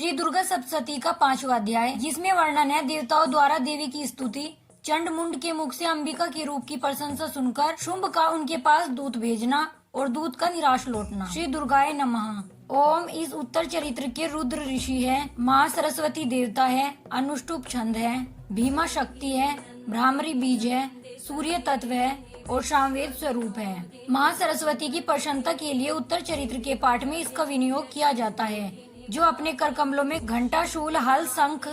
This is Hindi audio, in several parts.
श्री दुर्गा सप्तशती का 5वां अध्याय, जिसमें वर्णन है देवताओं द्वारा देवी की स्तुति। चंड मुंड के मुख से अंबिका के रूप की प्रशंसा सुनकर शुंभ का उनके पास दूत भेजना और दूत का निराश लौटना। श्री दुर्गाए नमः। ओम इस उत्तर चरित्र के रुद्र ऋषि है, माँ सरस्वती देवता है, अनुष्टुप छंद है, भीमा शक्ति है, भ्रामरी बीज है, सूर्य तत्व है और सामवेद स्वरूप है। माँ सरस्वती की प्रसन्नता के लिए उत्तर चरित्र के पाठ में इसका विनियोग किया जाता है, जो अपने कर कमलों में घंटा, शूल, हल, शंख,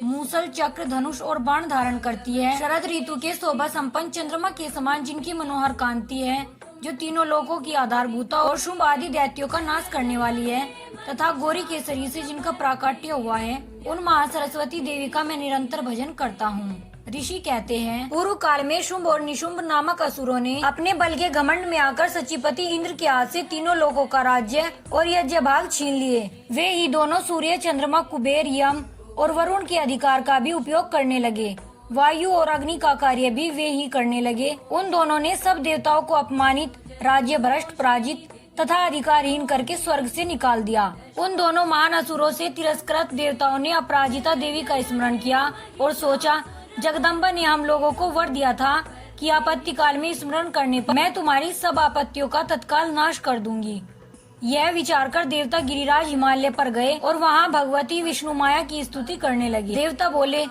मूसल, चक्र, धनुष और बाण धारण करती है। शरद ऋतु के शोभा संपन्न चंद्रमा के समान जिनकी मनोहर कांति है, जो तीनों लोकों की आधारभूता और शुंभ आदि दैत्यों का नाश करने वाली है, तथा गौरी केसरी से जिनका प्राकट्य हुआ है, उन महासरस्वती देवी का मैं निरंतर भजन करता हूँ। ऋषि कहते हैं, पूर्व काल में शुंभ और निशुंभ नामक असुरों ने अपने बल के घमंड में आकर सचिपति इंद्र के हाथ से तीनों लोकों का राज्य और यज्ञ भाग छीन लिए। वे ही दोनों सूर्य, चंद्रमा, कुबेर, यम और वरुण के अधिकार का भी उपयोग करने लगे। वायु और अग्नि का कार्य भी वे ही करने लगे। उन दोनों ने सब देवताओं को अपमानित, राज्य भ्रष्ट, पराजित तथा अधिकारहीन करके स्वर्ग से निकाल दिया। उन दोनों महान असुरों से तिरस्कृत देवताओं ने अपराजिता देवी का स्मरण किया और सोचा, जगदम्बा ने हम लोगों को वर दिया था कि आपत्ति काल में स्मरण करने पर मैं तुम्हारी सब आपत्तियों का तत्काल नाश कर दूंगी। यह विचार कर देवता गिरिराज हिमालय पर गए और वहाँ भगवती विष्णु माया की स्तुति करने लगे। देवता बोले,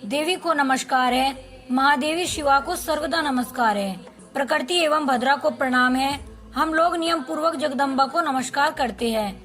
देवी को नमस्कार है, महादेवी शिवा को सर्वदा नमस्कार है, प्रकृति एवं भद्रा को प्रणाम है। हम लोग नियम पूर्वक जगदम्बा को नमस्कार करते हैं।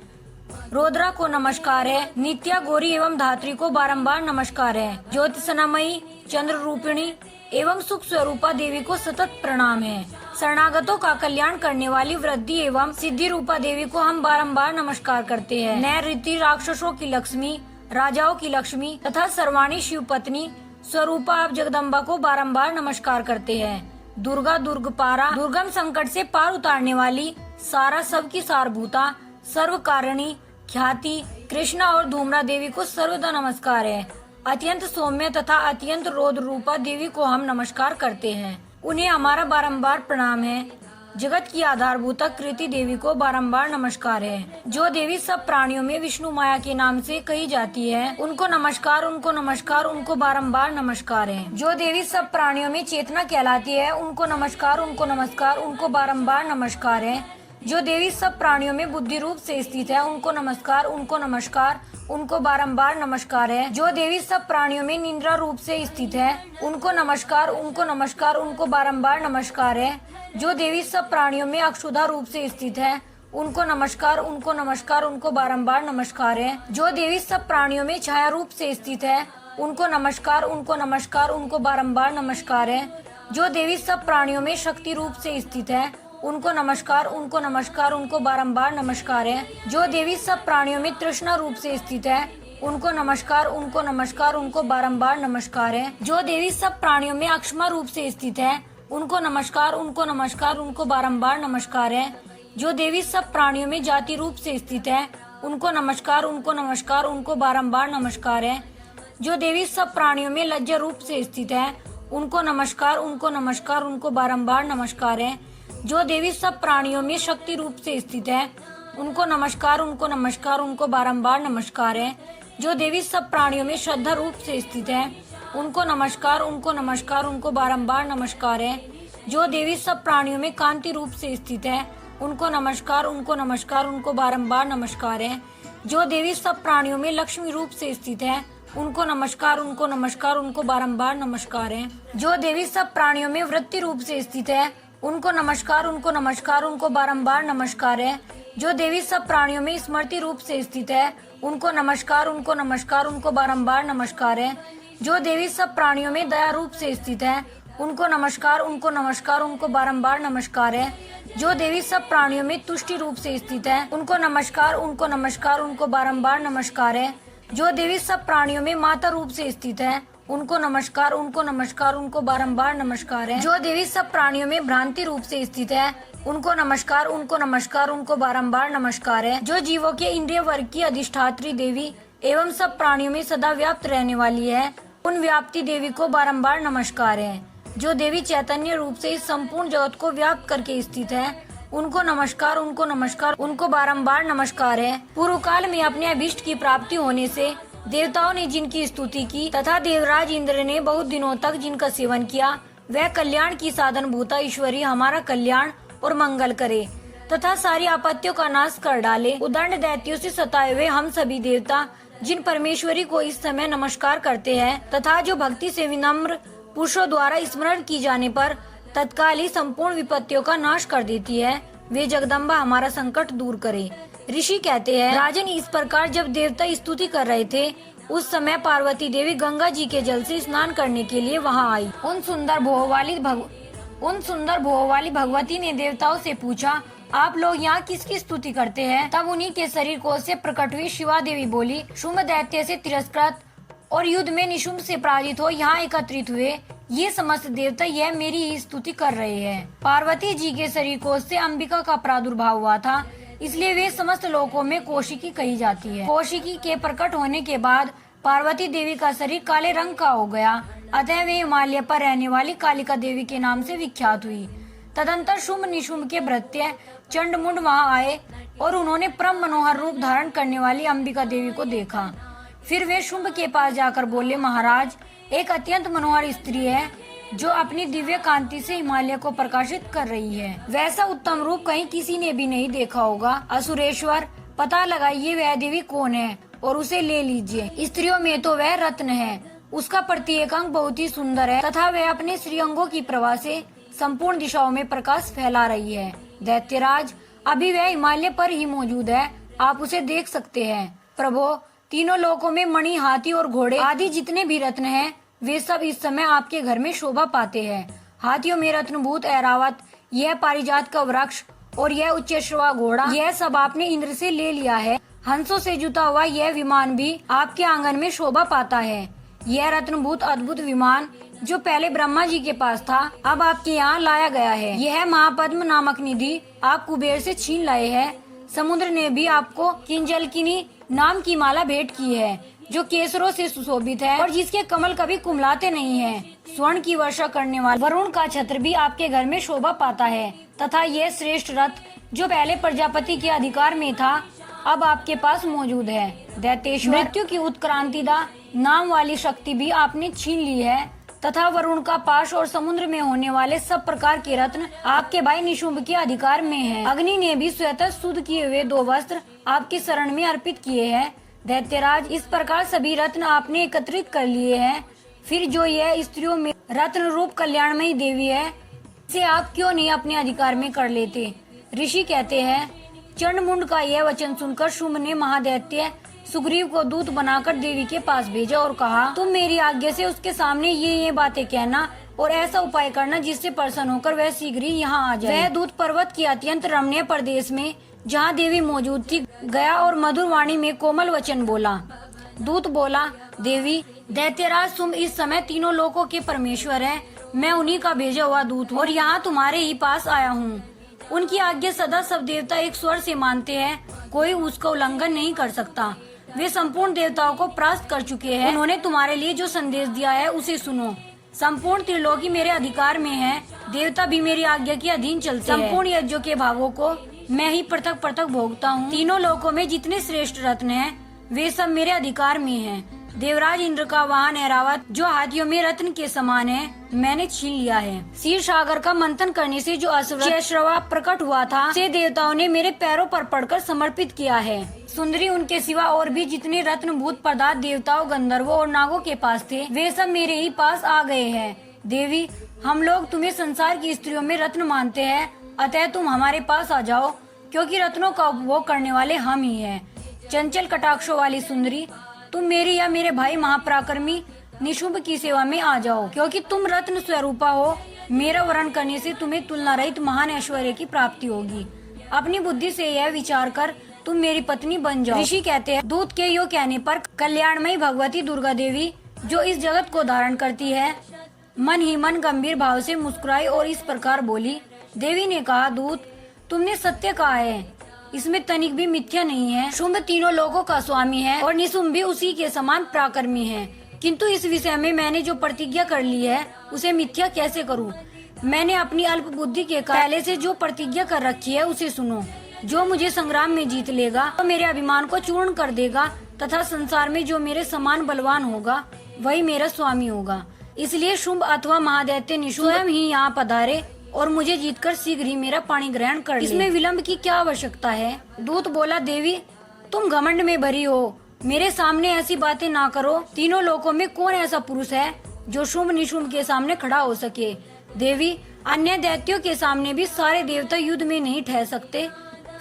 रुद्रा को नमस्कार है, नित्या, गौरी एवं धात्री को बारंबार नमस्कार है। ज्योतिषनामयी, चंद्र रूपिणी एवं सुख स्वरूपा देवी को सतत प्रणाम है। शरणागतों का कल्याण करने वाली वृद्धि एवं सिद्धि रूपा देवी को हम बारंबार नमस्कार करते हैं। नैर रीति राक्षसों की लक्ष्मी, राजाओं की लक्ष्मी तथा सर्वाणी शिव पत्नी स्वरूपा आप जगदम्बा को बारंबार नमस्कार करते हैं। दुर्गा, दुर्गपारा, दुर्गम संकट से पार उतारने वाली, सारा सबकी सारभूता, सर्व कारिणी, ख्याति, कृष्णा और धूम्रा देवी को सर्वदा नमस्कार है। अत्यंत सौम्य तथा अत्यंत रौद्र रूपा देवी को हम नमस्कार करते हैं, उन्हें हमारा बारंबार प्रणाम है। जगत की आधारभूता कृति देवी को बारंबार नमस्कार है। जो देवी सब प्राणियों में विष्णु माया के नाम से कही जाती है, उनको नमस्कार, उनको नमस्कार, उनको बारंबार नमस्कार है। जो देवी सब प्राणियों में चेतना कहलाती है, उनको नमस्कार, उनको नमस्कार, उनको बारंबार नमस्कार है। जो देवी सब प्राणियों में बुद्धि रूप से स्थित है, उनको नमस्कार, उनको नमस्कार, उनको बारंबार नमस्कार है। जो देवी सब प्राणियों में निंद्रा रूप से स्थित है, उनको नमस्कार, उनको नमस्कार, उनको बारंबार नमस्कार है। जो देवी सब प्राणियों में अक्षुधा रूप से स्थित है, उनको नमस्कार, उनको नमस्कार, उनको बारंबार नमस्कार है। जो देवी सब प्राणियों में छाया रूप से स्थित है, उनको नमस्कार, उनको नमस्कार, उनको बारंबार नमस्कार है। जो देवी सब प्राणियों में शक्ति रूप से स्थित है, उनको नमस्कार, उनको नमस्कार, उनको बारंबार नमस्कार है। जो देवी सब प्राणियों में तृष्णा रूप से स्थित है, उनको नमस्कार, उनको नमस्कार, उनको बारंबार नमस्कार है। जो देवी सब प्राणियों में अक्षमा रूप से स्थित है, उनको नमस्कार, उनको नमस्कार, उनको बारंबार नमस्कार है। जो देवी सब प्राणियों में जाति रूप से स्थित है, उनको नमस्कार, उनको नमस्कार, उनको बारंबार नमस्कार है। जो देवी सब प्राणियों में लज्जा रूप से स्थित है, उनको नमस्कार, उनको नमस्कार, उनको बारंबार नमस्कार है। जो देवी सब प्राणियों में शक्ति रूप से स्थित है, उनको नमस्कार, उनको नमस्कार, उनको बारंबार नमस्कार है। जो देवी सब प्राणियों में श्रद्धा रूप से स्थित है, उनको नमस्कार, उनको नमस्कार, उनको बारंबार नमस्कार है। जो देवी सब प्राणियों में कांति रूप से स्थित है, उनको नमस्कार, उनको नमस्कार, उनको बारंबार नमस्कार है। जो देवी सब प्राणियों में लक्ष्मी रूप से स्थित है, उनको नमस्कार, उनको नमस्कार, उनको बारंबार नमस्कार है। जो देवी सब प्राणियों में वृत्ति रूप से स्थित है, उनको नमस्कार, उनको नमस्कार, उनको बारंबार नमस्कार है। जो देवी सब प्राणियों में स्मृति रूप से स्थित है, उनको नमस्कार, उनको नमस्कार, उनको बारंबार नमस्कार है। जो देवी सब प्राणियों में दया रूप से स्थित है, उनको नमस्कार, उनको नमस्कार, उनको बारंबार नमस्कार है। जो देवी सब प्राणियों में तुष्टि रूप से स्थित है, उनको नमस्कार, उनको नमस्कार, उनको बारंबार नमस्कार है। जो देवी सब प्राणियों में माता रूप से स्थित है, उनको नमस्कार, उनको नमस्कार, उनको बारंबार नमस्कार है। जो देवी सब प्राणियों में भ्रांति रूप से स्थित है, उनको नमस्कार, उनको नमस्कार, उनको बारंबार नमस्कार है। जो जीवों के इंद्रिय वर्ग की अधिष्ठात्री देवी एवं सब प्राणियों में सदा व्याप्त रहने वाली है, उन व्याप्ति देवी को बारंबार नमस्कार है। जो देवी चैतन्य रूप से इस संपूर्ण जगत को व्याप्त करके स्थित है, उनको नमस्कार, उनको नमस्कार, उनको बारंबार नमस्कार है। पूर्व काल में अपने अभिष्ट की प्राप्ति होने से देवताओं ने जिनकी स्तुति की तथा देवराज इंद्र ने बहुत दिनों तक जिनका सेवन किया, वह कल्याण की साधन भूता ईश्वरी हमारा कल्याण और मंगल करे तथा सारी आपत्तियों का नाश कर डाले। उदंड दैत्यों से सताए हुए हम सभी देवता जिन परमेश्वरी को इस समय नमस्कार करते हैं तथा जो भक्ति से विनम्र पुरुषों द्वारा स्मरण की जाने पर तत्काल ही संपूर्ण विपत्तियों का नाश कर देती है, वे जगदम्बा हमारा संकट दूर करे। ऋषि कहते हैं, राजन इस प्रकार जब देवता स्तुति कर रहे थे उस समय पार्वती देवी गंगा जी के जल से स्नान करने के लिए वहां आई। उन सुंदर भुवों वाली भगवती ने देवताओं से पूछा, आप लोग यहाँ किसकी स्तुति करते हैं? तब उन्हीं के शरीर कोश से प्रकट हुई शिवा देवी बोली, शुंभ दैत्य से तिरस्कृत और युद्ध में निशुंभ से पराजित हो यहाँ एकत्रित हुए ये समस्त देवता यह मेरी ही स्तुति कर रहे हैं। पार्वती जी के शरीर कोश से अंबिका का प्रादुर्भाव हुआ था, इसलिए वे समस्त लोकों में कौशिकी कही जाती है। कौशिकी के प्रकट होने के बाद पार्वती देवी का शरीर काले रंग का हो गया, अतः वे हिमालय पर रहने वाली कालिका देवी के नाम से विख्यात हुई। तदंतर शुंभ निशुंभ के भृत्य चंडमुंड वहां आए और उन्होंने परम मनोहर रूप धारण करने वाली अंबिका देवी को देखा। फिर वे शुंभ के पास जाकर बोले, महाराज, एक अत्यंत मनोहर स्त्री है जो अपनी दिव्य कांति से हिमालय को प्रकाशित कर रही है। वैसा उत्तम रूप कहीं किसी ने भी नहीं देखा होगा। असुरेश्वर, पता लगाइए वह देवी कौन है और उसे ले लीजिए। स्त्रियों में तो वह रत्न है, उसका प्रत्येक अंग बहुत ही सुंदर है तथा वह अपने श्रीअंगों की प्रभा से संपूर्ण दिशाओं में प्रकाश फैला रही है। दैत्यराज, अभी वह हिमालय पर ही मौजूद है, आप उसे देख सकते हैं। प्रभो, तीनों लोकों में मणि, हाथी और घोड़े आदि जितने भी रत्न हैं, वे सब इस समय आपके घर में शोभा पाते हैं। हाथियों में रत्नभूत ऐरावत, यह पारिजात का वृक्ष और यह उच्चैश्रवा घोड़ा, यह सब आपने इंद्र से ले लिया है। हंसों से जुता हुआ यह विमान भी आपके आंगन में शोभा पाता है। यह रत्नभूत अद्भुत विमान जो पहले ब्रह्मा जी के पास था, अब आपके यहाँ लाया गया है। यह महापद्म नामक निधि आप कुबेर से छीन लाए हैं। समुद्र ने भी आपको किंजलकिनी नाम की माला भेंट की है जो केसरों से सुशोभित है और जिसके कमल कभी कुमलाते नहीं हैं। स्वर्ण की वर्षा करने वाला वरुण का छत्र भी आपके घर में शोभा पाता है तथा यह श्रेष्ठ रथ जो पहले प्रजापति के अधिकार में था, अब आपके पास मौजूद है। दैतेश्वर, मृत्यु की उत्क्रांतिदा नाम वाली शक्ति भी आपने छीन ली है तथा वरुण का पाश और समुद्र में होने वाले सब प्रकार के रत्न आपके भाई निशुंभ के अधिकार में हैं। अग्नि ने भी स्वतः शुद्ध किए हुए 2 वस्त्र आपके शरण में अर्पित किए हैं। दैत्यराज, इस प्रकार सभी रत्न आपने एकत्रित कर लिए हैं। फिर जो यह स्त्रियों में रत्न रूप कल्याणमयी देवी है, इसे आप क्यों नहीं अपने अधिकार में कर लेते? ऋषि कहते हैं, चंडमुंड का यह वचन सुनकर शुंभ ने महादैत्य सुग्रीव को दूत बनाकर देवी के पास भेजा और कहा, तुम मेरी आज्ञा से उसके सामने ये बातें कहना और ऐसा उपाय करना जिससे प्रसन्न होकर वह शीघ्र ही यहाँ आ जाए। वह दूत पर्वत की अत्यंत रमणीय प्रदेश में जहाँ देवी मौजूद थी गया और मधुर वाणी में कोमल वचन बोला। दूत बोला, देवी, दैत्यराज शुंभ इस समय तीनों लोकों के परमेश्वर है। मैं उन्हीं का भेजा हुआ दूत हूँ और यहाँ तुम्हारे ही पास आया हूँ। उनकी आज्ञा सदा सब देवता एक स्वर से मानते हैं, कोई उसका उल्लंघन नहीं कर सकता। वे संपूर्ण देवताओं को परास्त कर चुके हैं। उन्होंने तुम्हारे लिए जो संदेश दिया है उसे सुनो। संपूर्ण त्रिलोकी मेरे अधिकार में है, देवता भी मेरी आज्ञा के अधीन चलते हैं। संपूर्ण यज्ञों के भागों को मैं ही पृथक पृथक भोगता हूँ। तीनों लोकों में जितने श्रेष्ठ रत्न हैं, वे सब मेरे अधिकार में हैं। देवराज इंद्र का वाहन ऐरावत जो हाथियों में रत्न के समान है, मैंने छीन लिया है। क्षीर सागर का मंथन करने से जो अश्रवा प्रकट हुआ था, उसे देवताओं ने मेरे पैरों पर पड़कर समर्पित किया है। सुंदरी, उनके सिवा और भी जितने रत्नभूत पदार्थ देवताओं, गंधर्वों और नागों के पास थे, वे सब मेरे ही पास आ गए हैं। देवी, हम लोग तुम्हें संसार की स्त्रियों में रत्न मानते हैं, अतः तुम हमारे पास आ जाओ, क्योंकि रत्नों का उपभोग करने वाले हम ही हैं। चंचल कटाक्षों वाली सुंदरी, तुम मेरी या मेरे भाई महापराक्रमी निशुंभ की सेवा में आ जाओ, क्योंकि तुम रत्न स्वरूपा हो। मेरा वरण करने से तुम्हें तुलना रहित महान ऐश्वर्य की प्राप्ति होगी। अपनी बुद्धि से यह विचार कर तुम मेरी पत्नी बन जाओ। ऋषि कहते हैं, दूत के यो कहने पर कल्याणमयी भगवती दुर्गा देवी जो इस जगत को धारण करती है, मन ही मन गंभीर भाव से मुस्कुराई और इस प्रकार बोली। देवी ने कहा, दूत, तुमने सत्य कहा है, इसमें तनिक भी मिथ्या नहीं है। शुंभ तीनों लोगों का स्वामी है और निशुंभ भी उसी के समान पराक्रमी है, किंतु इस विषय में मैंने जो प्रतिज्ञा कर ली है उसे मिथ्या कैसे करूं? मैंने अपनी अल्प बुद्धि के कारण पहले से जो प्रतिज्ञा कर रखी है उसे सुनो। जो मुझे संग्राम में जीत लेगा तो मेरे अभिमान को चूर्ण कर देगा तथा संसार में जो मेरे समान बलवान होगा वही मेरा स्वामी होगा। इसलिए शुंभ अथवा महादैत्य निशुंभ स्वयं ही यहाँ पधारे और मुझे जीतकर शीघ्र ही मेरा पाणी ग्रहण कर ले। इसमें विलंब की क्या आवश्यकता है? दूत बोला, देवी तुम घमंड में भरी हो, मेरे सामने ऐसी बातें ना करो। तीनों लोकों में कौन ऐसा पुरुष है जो शुंभ निशुंभ के सामने खड़ा हो सके? देवी अन्य दैत्यों के सामने भी सारे देवता युद्ध में नहीं ठहर सकते,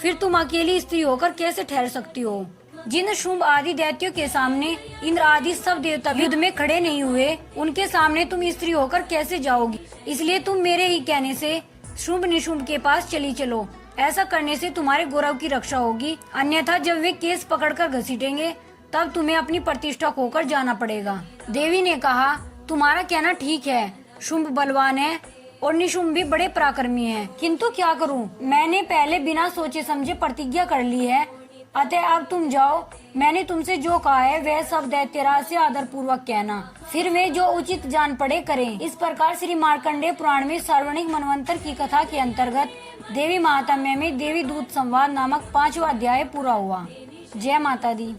फिर तुम अकेली स्त्री होकर कैसे ठहर सकती हो? जिन शुंभ आदि दैत्यों के सामने इंद्र आदि सब देवता युद्ध में खड़े नहीं हुए, उनके सामने तुम स्त्री होकर कैसे जाओगी? इसलिए तुम मेरे ही कहने से शुंभ निशुंभ के पास चली चलो। ऐसा करने से तुम्हारे गौरव की रक्षा होगी, अन्यथा जब वे केस पकड़कर घसीटेंगे तब तुम्हें अपनी प्रतिष्ठा खोकर जाना पड़ेगा। देवी ने कहा, तुम्हारा कहना ठीक है, शुंभ बलवान है और निशुंभ भी बड़े पराक्रमी हैं, किंतु क्या करूं? मैंने पहले बिना सोचे समझे प्रतिज्ञा कर ली है, अतः अब तुम जाओ। मैंने तुमसे जो कहा है वह सब दैत्यराज से आदर पूर्वक कहना, फिर वे जो उचित जान पड़े करें। इस प्रकार श्री मार्कंडेय पुराण में सार्वणिक मनवंतर की कथा के अंतर्गत देवी महात्म्य में देवी दूत संवाद नामक 5वां अध्याय पूरा हुआ। जय माता दी।